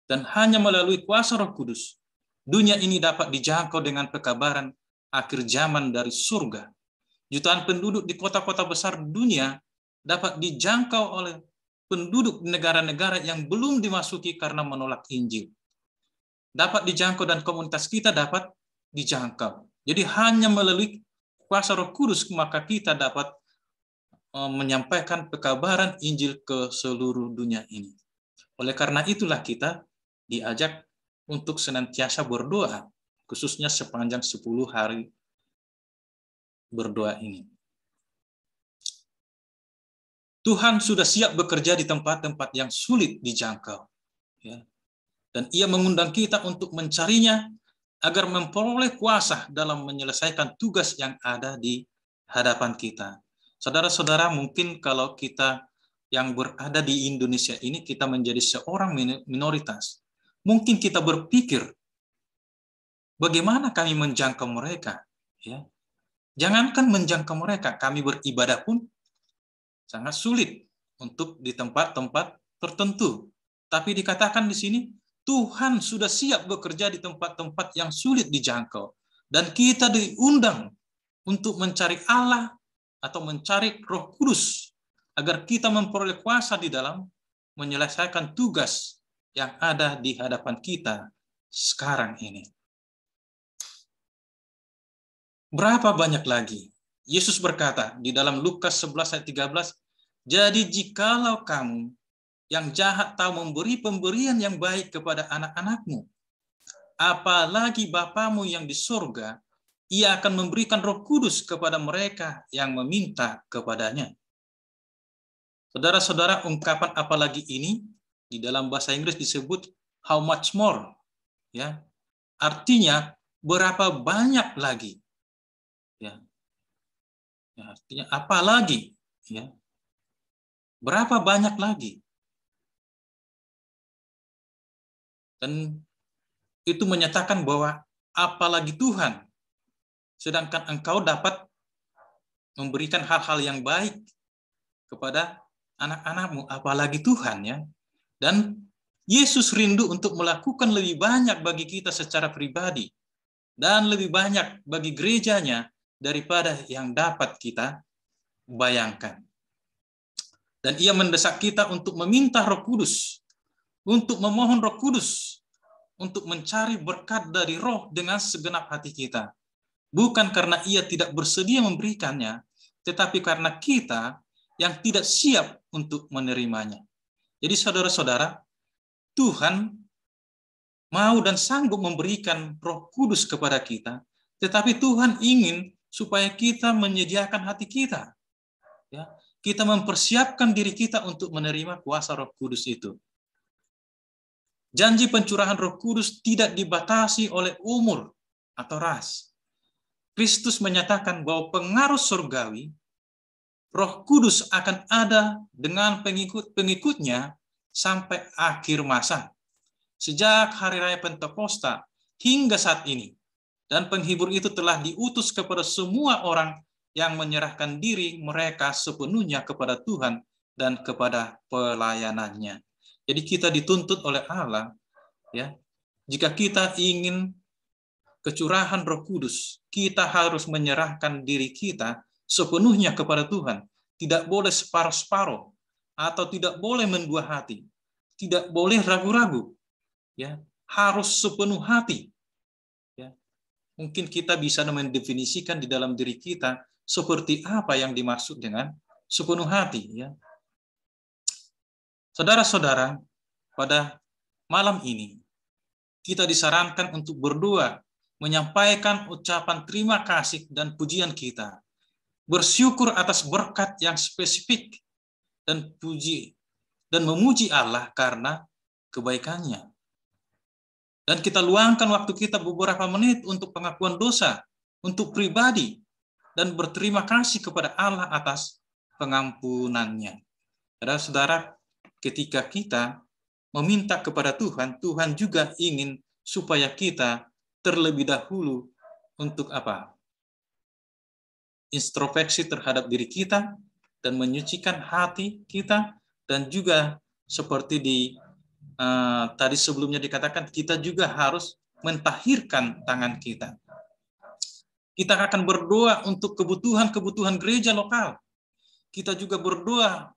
Dan hanya melalui kuasa Roh Kudus, dunia ini dapat dijangkau dengan pekabaran akhir zaman dari surga. Jutaan penduduk di kota-kota besar dunia dapat dijangkau oleh penduduk negara-negara yang belum dimasuki karena menolak Injil. Dapat dijangkau dan komunitas kita dapat dijangkau. Jadi hanya melalui kuasa Roh Kudus maka kita dapat menyampaikan pekabaran Injil ke seluruh dunia ini. Oleh karena itulah kita diajak untuk senantiasa berdoa, khususnya sepanjang 10 hari berdoa ini. Tuhan sudah siap bekerja di tempat-tempat yang sulit dijangkau. Ya. Dan Ia mengundang kita untuk mencarinya agar memperoleh kuasa dalam menyelesaikan tugas yang ada di hadapan kita. Saudara-saudara, mungkin kalau kita yang berada di Indonesia ini, kita menjadi seorang minoritas. Mungkin kita berpikir, bagaimana kami menjangkau mereka? Ya. Jangankan menjangkau mereka, kami beribadah pun sangat sulit untuk di tempat-tempat tertentu. Tapi dikatakan di sini, Tuhan sudah siap bekerja di tempat-tempat yang sulit dijangkau. Dan kita diundang untuk mencari Allah atau mencari Roh Kudus agar kita memperoleh kuasa di dalam menyelesaikan tugas yang ada di hadapan kita sekarang ini. Berapa banyak lagi? Yesus berkata di dalam Lukas 11 ayat 13, jadi jikalau kamu yang jahat tahu memberi pemberian yang baik kepada anak-anakmu, apalagi Bapamu yang di surga, Ia akan memberikan Roh Kudus kepada mereka yang meminta kepadanya. Saudara-saudara, ungkapan apalagi ini di dalam bahasa Inggris disebut how much more. Ya, artinya berapa banyak lagi? Ya, artinya apa lagi? Ya, berapa banyak lagi? Dan itu menyatakan bahwa apalagi Tuhan, sedangkan engkau dapat memberikan hal-hal yang baik kepada anak-anakmu, apalagi Tuhan, ya. Dan Yesus rindu untuk melakukan lebih banyak bagi kita secara pribadi dan lebih banyak bagi gerejanya daripada yang dapat kita bayangkan. Dan ia mendesak kita untuk meminta Roh Kudus, untuk memohon Roh Kudus, untuk mencari berkat dari Roh dengan segenap hati kita. Bukan karena ia tidak bersedia memberikannya, tetapi karena kita yang tidak siap untuk menerimanya. Jadi saudara-saudara, Tuhan mau dan sanggup memberikan Roh Kudus kepada kita, tetapi Tuhan ingin supaya kita menyediakan hati kita. Ya, kita mempersiapkan diri kita untuk menerima kuasa Roh Kudus itu. Janji pencurahan Roh Kudus tidak dibatasi oleh umur atau ras. Kristus menyatakan bahwa pengaruh surgawi, Roh Kudus akan ada dengan pengikut-pengikutnya sampai akhir masa. Sejak hari raya Pentakosta hingga saat ini. Dan penghibur itu telah diutus kepada semua orang yang menyerahkan diri mereka sepenuhnya kepada Tuhan dan kepada pelayanannya. Jadi kita dituntut oleh Allah, ya, jika kita ingin kecurahan Roh Kudus, kita harus menyerahkan diri kita sepenuhnya kepada Tuhan. Tidak boleh separuh-separuh atau tidak boleh mendua hati. Tidak boleh ragu-ragu. Ya, harus sepenuh hati. Ya. Mungkin kita bisa mendefinisikan di dalam diri kita seperti apa yang dimaksud dengan sepenuh hati, ya. Saudara-saudara, pada malam ini kita disarankan untuk berdoa, menyampaikan ucapan terima kasih dan pujian kita, bersyukur atas berkat yang spesifik dan memuji Allah karena kebaikannya. Dan kita luangkan waktu kita beberapa menit untuk pengakuan dosa, untuk pribadi, dan berterima kasih kepada Allah atas pengampunannya. Saudara-saudara, ketika kita meminta kepada Tuhan, Tuhan juga ingin supaya kita terlebih dahulu untuk apa? Introspeksi terhadap diri kita dan menyucikan hati kita, dan juga seperti tadi sebelumnya dikatakan, kita juga harus mentahirkan tangan kita. Kita akan berdoa untuk kebutuhan-kebutuhan gereja lokal. Kita juga berdoa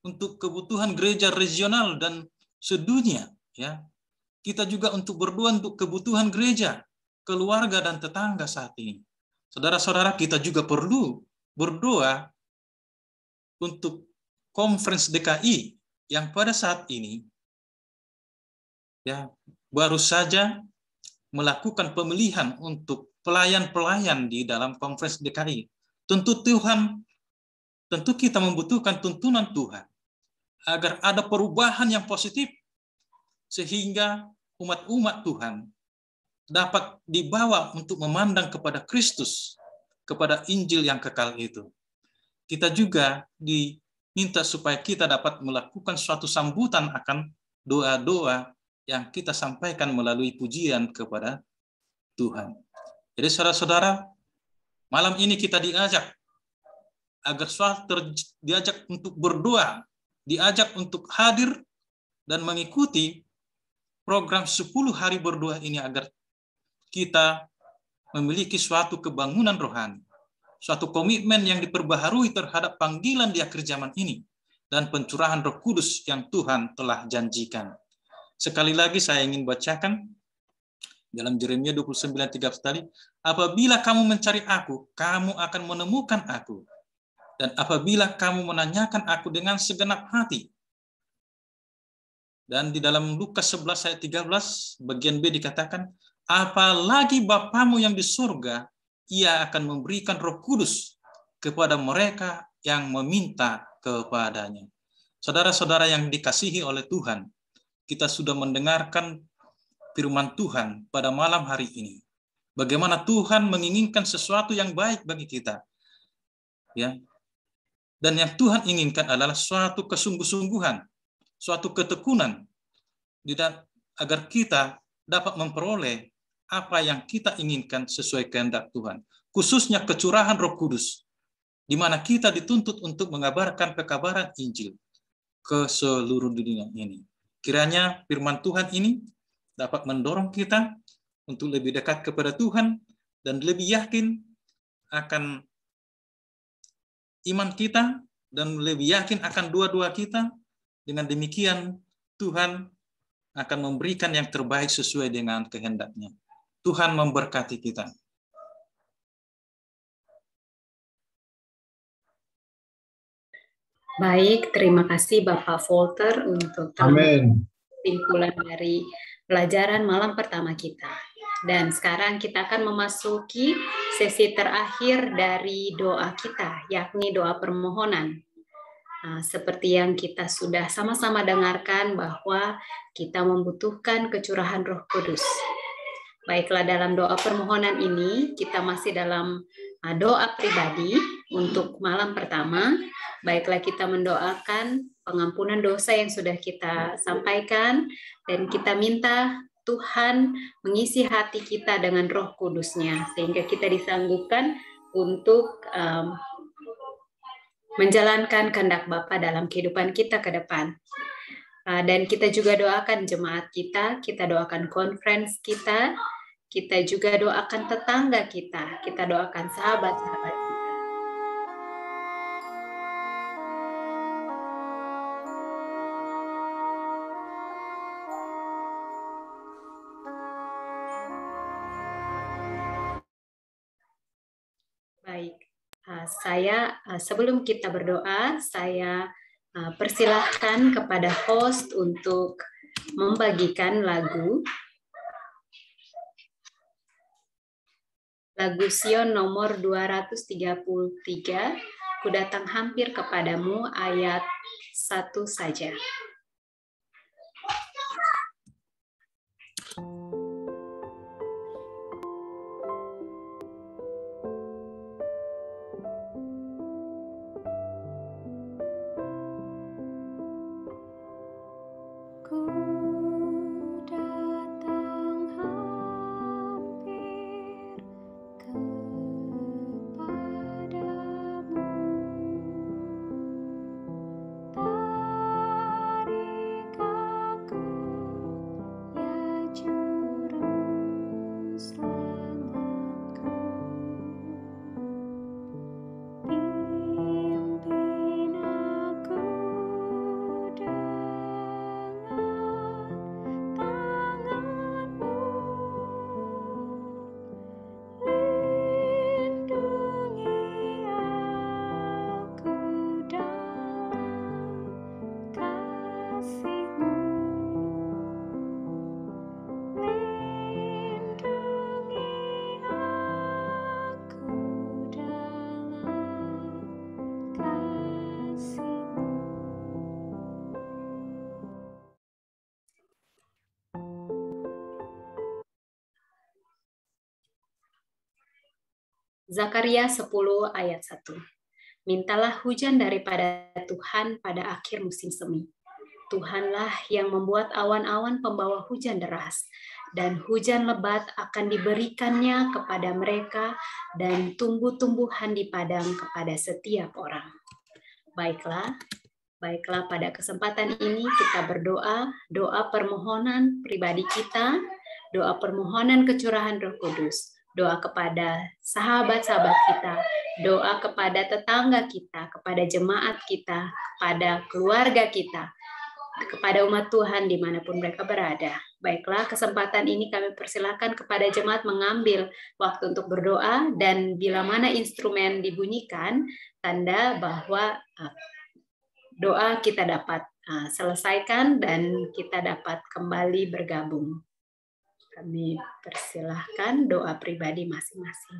untuk kebutuhan gereja regional dan sedunia, ya. Kita juga untuk berdoa untuk kebutuhan gereja, keluarga dan tetangga saat ini. Saudara-saudara, kita juga perlu berdoa untuk Conference DKI yang pada saat ini, ya, baru saja melakukan pemilihan untuk pelayan-pelayan di dalam Conference DKI. Tentu kita membutuhkan tuntunan Tuhan agar ada perubahan yang positif sehingga umat-umat Tuhan dapat dibawa untuk memandang kepada Kristus, kepada Injil yang kekal itu. Kita juga diminta supaya kita dapat melakukan suatu sambutan akan doa-doa yang kita sampaikan melalui pujian kepada Tuhan. Jadi saudara-saudara, malam ini kita diajak agar diajak untuk berdoa, diajak untuk hadir dan mengikuti program 10 hari berdoa ini agar kita memiliki suatu kebangunan rohani, suatu komitmen yang diperbaharui terhadap panggilan di akhir zaman ini, dan pencurahan Roh Kudus yang Tuhan telah janjikan. Sekali lagi saya ingin bacakan dalam Yeremia 29:13 tadi, apabila kamu mencari aku, kamu akan menemukan aku. Dan apabila kamu menanyakan aku dengan segenap hati. Dan di dalam Lukas 11 ayat 13 bagian B dikatakan, apalagi Bapamu yang di surga, ia akan memberikan Roh Kudus kepada mereka yang meminta kepadanya. Saudara-saudara yang dikasihi oleh Tuhan, kita sudah mendengarkan firman Tuhan pada malam hari ini. Bagaimana Tuhan menginginkan sesuatu yang baik bagi kita. Ya. Dan yang Tuhan inginkan adalah suatu kesungguh-sungguhan, suatu ketekunan agar kita dapat memperoleh apa yang kita inginkan sesuai kehendak Tuhan. Khususnya kecurahan Roh Kudus, di mana kita dituntut untuk mengabarkan kekabaran Injil ke seluruh dunia ini. Kiranya firman Tuhan ini dapat mendorong kita untuk lebih dekat kepada Tuhan dan lebih yakin akan iman kita dan lebih yakin akan doa-doa kita. Dengan demikian Tuhan akan memberikan yang terbaik sesuai dengan kehendak-Nya. Tuhan memberkati kita. Baik, terima kasih Bapak Volter untuk kesimpulan dari pelajaran malam pertama kita. Dan sekarang kita akan memasuki sesi terakhir dari doa kita, yakni doa permohonan. Seperti yang kita sudah sama-sama dengarkan bahwa kita membutuhkan kecurahan Roh Kudus. Baiklah, dalam doa permohonan ini kita masih dalam doa pribadi untuk malam pertama. Baiklah, kita mendoakan pengampunan dosa yang sudah kita sampaikan dan kita minta Tuhan mengisi hati kita dengan Roh Kudus-Nya sehingga kita disanggupkan untuk menjalankan kehendak Bapa dalam kehidupan kita ke depan. Dan kita juga doakan jemaat kita doakan conference kita juga doakan tetangga kita doakan sahabat-sahabat kita. Baik. Sebelum kita berdoa, saya persilahkan kepada host untuk membagikan lagu Sion nomor 233, Ku datang hampir kepadamu, ayat 1 saja. Zakaria 10 ayat 1. Mintalah hujan daripada Tuhan pada akhir musim semi. Tuhanlah yang membuat awan-awan pembawa hujan deras, dan hujan lebat akan diberikannya kepada mereka dan tumbuh-tumbuhan di padang kepada setiap orang. Baiklah pada kesempatan ini kita berdoa, doa permohonan pribadi kita, doa permohonan kecurahan Roh Kudus, doa kepada sahabat-sahabat kita, doa kepada tetangga kita, kepada jemaat kita, kepada keluarga kita, kepada umat Tuhan dimanapun mereka berada. Baiklah, kesempatan ini kami persilakan kepada jemaat mengambil waktu untuk berdoa, dan bila mana instrumen dibunyikan, tanda bahwa doa kita dapat selesaikan dan kita dapat kembali bergabung. Kami persilahkan doa pribadi masing-masing.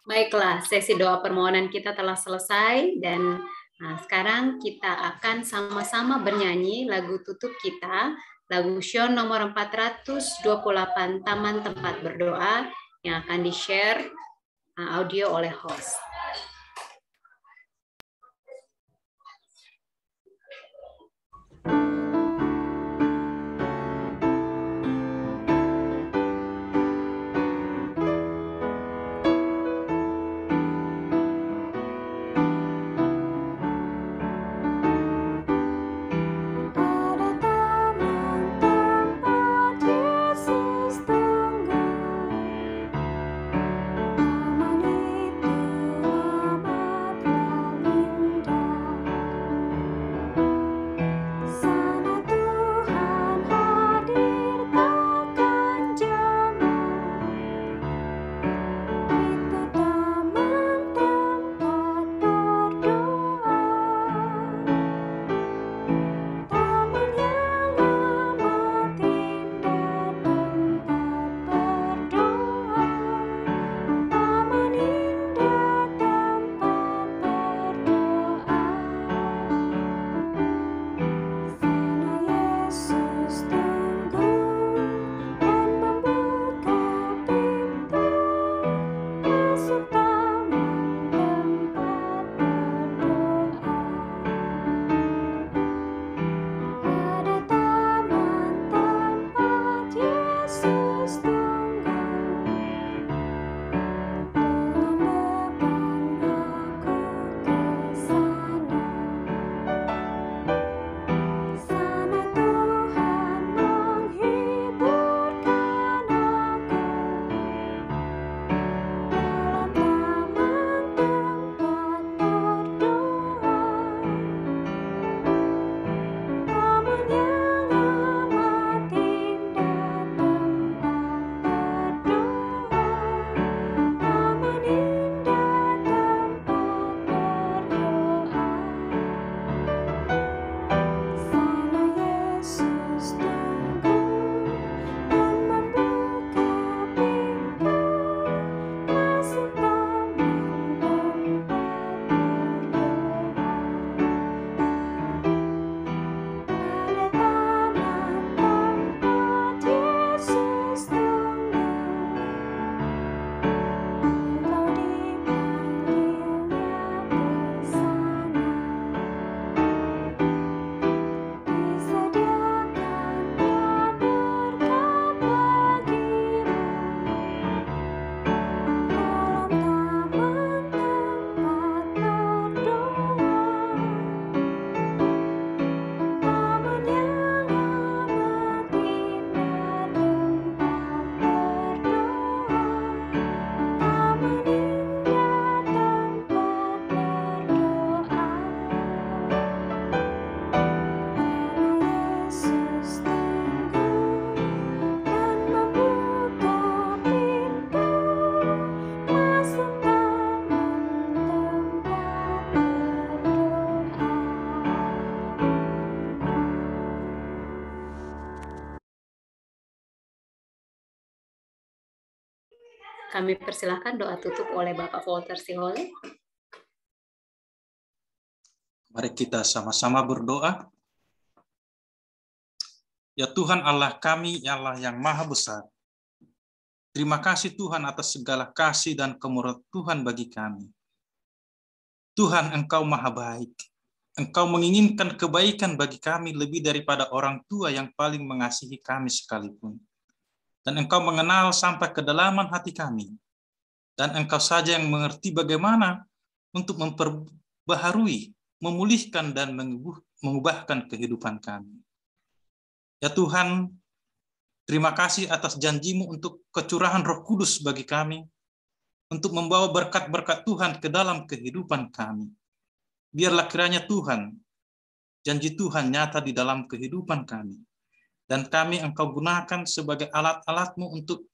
Baiklah, sesi doa permohonan kita telah selesai dan sekarang kita akan sama-sama bernyanyi lagu tutup kita, lagu Sion nomor 428 Taman Tempat Berdoa yang akan di-share audio oleh host. Kami persilahkan doa tutup oleh Bapak Walter Sihole. Mari kita sama-sama berdoa. Ya Tuhan Allah kami, ya Allah yang maha besar. Terima kasih Tuhan atas segala kasih dan kemurahan Tuhan bagi kami. Tuhan, Engkau maha baik. Engkau menginginkan kebaikan bagi kami lebih daripada orang tua yang paling mengasihi kami sekalipun. Dan Engkau mengenal sampai kedalaman hati kami. Dan Engkau saja yang mengerti bagaimana untuk memperbaharui, memulihkan, dan mengubahkan kehidupan kami. Ya Tuhan, terima kasih atas janji-Mu untuk kecurahan Roh Kudus bagi kami, untuk membawa berkat-berkat Tuhan ke dalam kehidupan kami. Biarlah kiranya Tuhan, janji Tuhan nyata di dalam kehidupan kami. Dan kami Engkau gunakan sebagai alat-alat-Mu untuk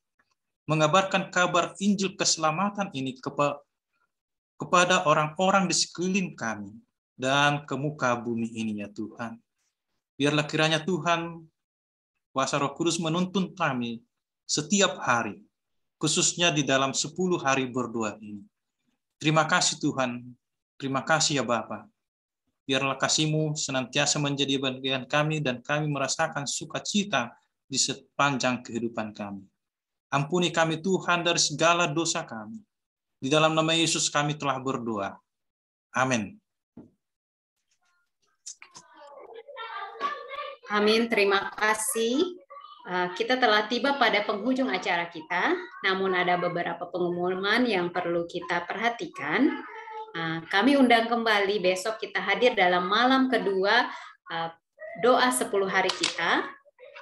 mengabarkan kabar Injil keselamatan ini kepada orang-orang di sekeliling kami dan ke muka bumi ini ya Tuhan. Biarlah kiranya Tuhan, kuasa Roh Kudus menuntun kami setiap hari, khususnya di dalam 10 hari berdoa ini. Terima kasih Tuhan. Terima kasih ya Bapa. Biarlah kasih-Mu senantiasa menjadi bagian kami dan kami merasakan sukacita di sepanjang kehidupan kami. Ampuni kami Tuhan dari segala dosa kami. Di dalam nama Yesus kami telah berdoa. Amin. Amin, terima kasih. Kita telah tiba pada penghujung acara kita, namun ada beberapa pengumuman yang perlu kita perhatikan. Kami undang kembali besok kita hadir dalam malam kedua doa 10 hari kita,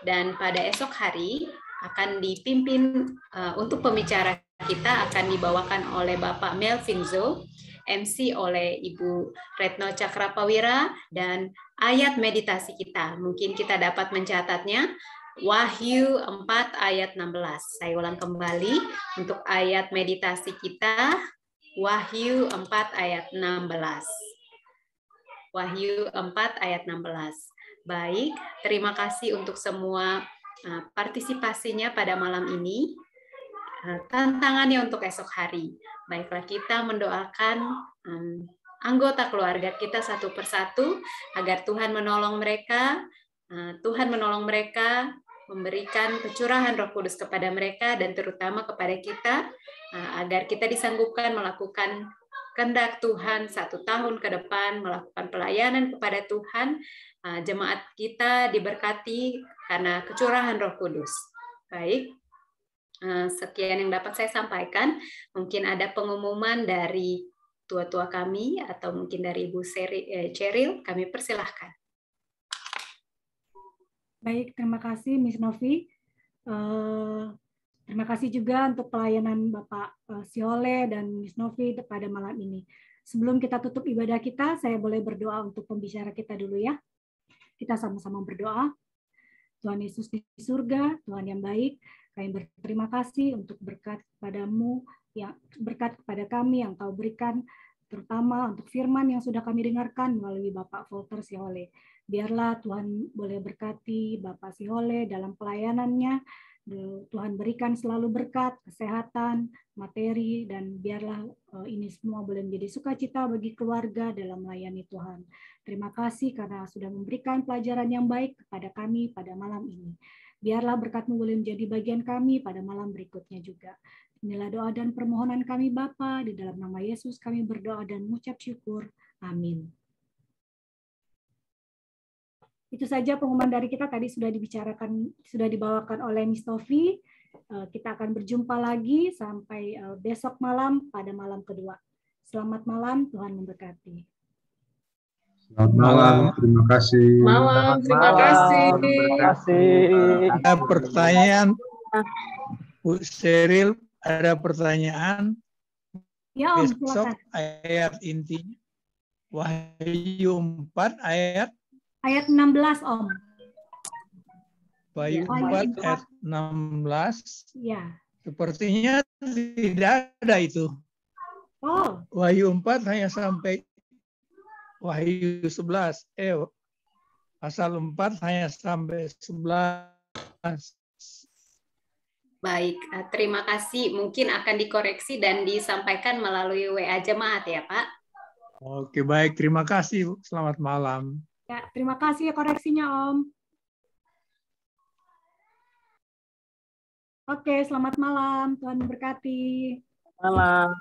dan pada esok hari akan dipimpin untuk pembicara kita akan dibawakan oleh Bapak Melvin Zo, MC oleh Ibu Retno Cakrapawira, dan ayat meditasi kita. Mungkin kita dapat mencatatnya, Wahyu 4 ayat 16. Saya ulang kembali untuk ayat meditasi kita, Wahyu 4 ayat 16. Wahyu 4 ayat 16. Baik, terima kasih untuk semua partisipasinya pada malam ini. Tantangannya untuk esok hari. Baiklah, kita mendoakan anggota keluarga kita satu persatu agar Tuhan menolong mereka. Tuhan menolong mereka, memberikan kecurahan Roh Kudus kepada mereka dan terutama kepada kita, agar kita disanggupkan melakukan kehendak Tuhan 1 tahun ke depan, melakukan pelayanan kepada Tuhan. Jemaat kita diberkati karena kecurahan Roh Kudus. Baik. Sekian yang dapat saya sampaikan. Mungkin ada pengumuman dari tua-tua kami atau mungkin dari Ibu Cheryl, kami persilahkan. Baik, terima kasih Miss Novi. Terima kasih juga untuk pelayanan Bapak Siole dan Miss Novi pada malam ini. Sebelum kita tutup ibadah kita, saya boleh berdoa untuk pembicara kita dulu ya. Kita sama-sama berdoa. Tuhan Yesus di surga, Tuhan yang baik, kami berterima kasih untuk berkat kepadamu, yang berkat kepada kami yang Kau berikan, terutama untuk firman yang sudah kami dengarkan melalui Bapak Volter Siole. Biarlah Tuhan boleh berkati Bapak Siole dalam pelayanannya. Tuhan berikan selalu berkat, kesehatan, materi, dan biarlah ini semua boleh menjadi sukacita bagi keluarga dalam melayani Tuhan. Terima kasih karena sudah memberikan pelajaran yang baik kepada kami pada malam ini. Biarlah berkat-Mu boleh menjadi bagian kami pada malam berikutnya juga. Inilah doa dan permohonan kami Bapa, di dalam nama Yesus kami berdoa dan mengucap syukur. Amin. Itu saja pengumuman dari kita, tadi sudah dibicarakan, sudah dibawakan oleh Miss Novi. Kita akan berjumpa lagi sampai besok malam pada malam kedua. Selamat malam, Tuhan memberkati. Selamat malam, terima kasih. Malam, terima kasih. Terima kasih. Ada pertanyaan, Bu Cheryl, ada pertanyaan. Ya, Om, Besok silakan. ayat intinya. Wahyu 4 ayat 16, Om. Wahyu 4 ayat 16. Ya. Sepertinya tidak ada itu. Oh. Wahyu 4 hanya sampai Wahyu 11. Pasal 4 hanya sampai 11. Baik, terima kasih. Mungkin akan dikoreksi dan disampaikan melalui WA jemaat ya, Pak. Oke, baik. Terima kasih, Bu. Selamat malam. Ya, terima kasih koreksinya, Om. Oke, selamat malam. Tuhan memberkati. Malam.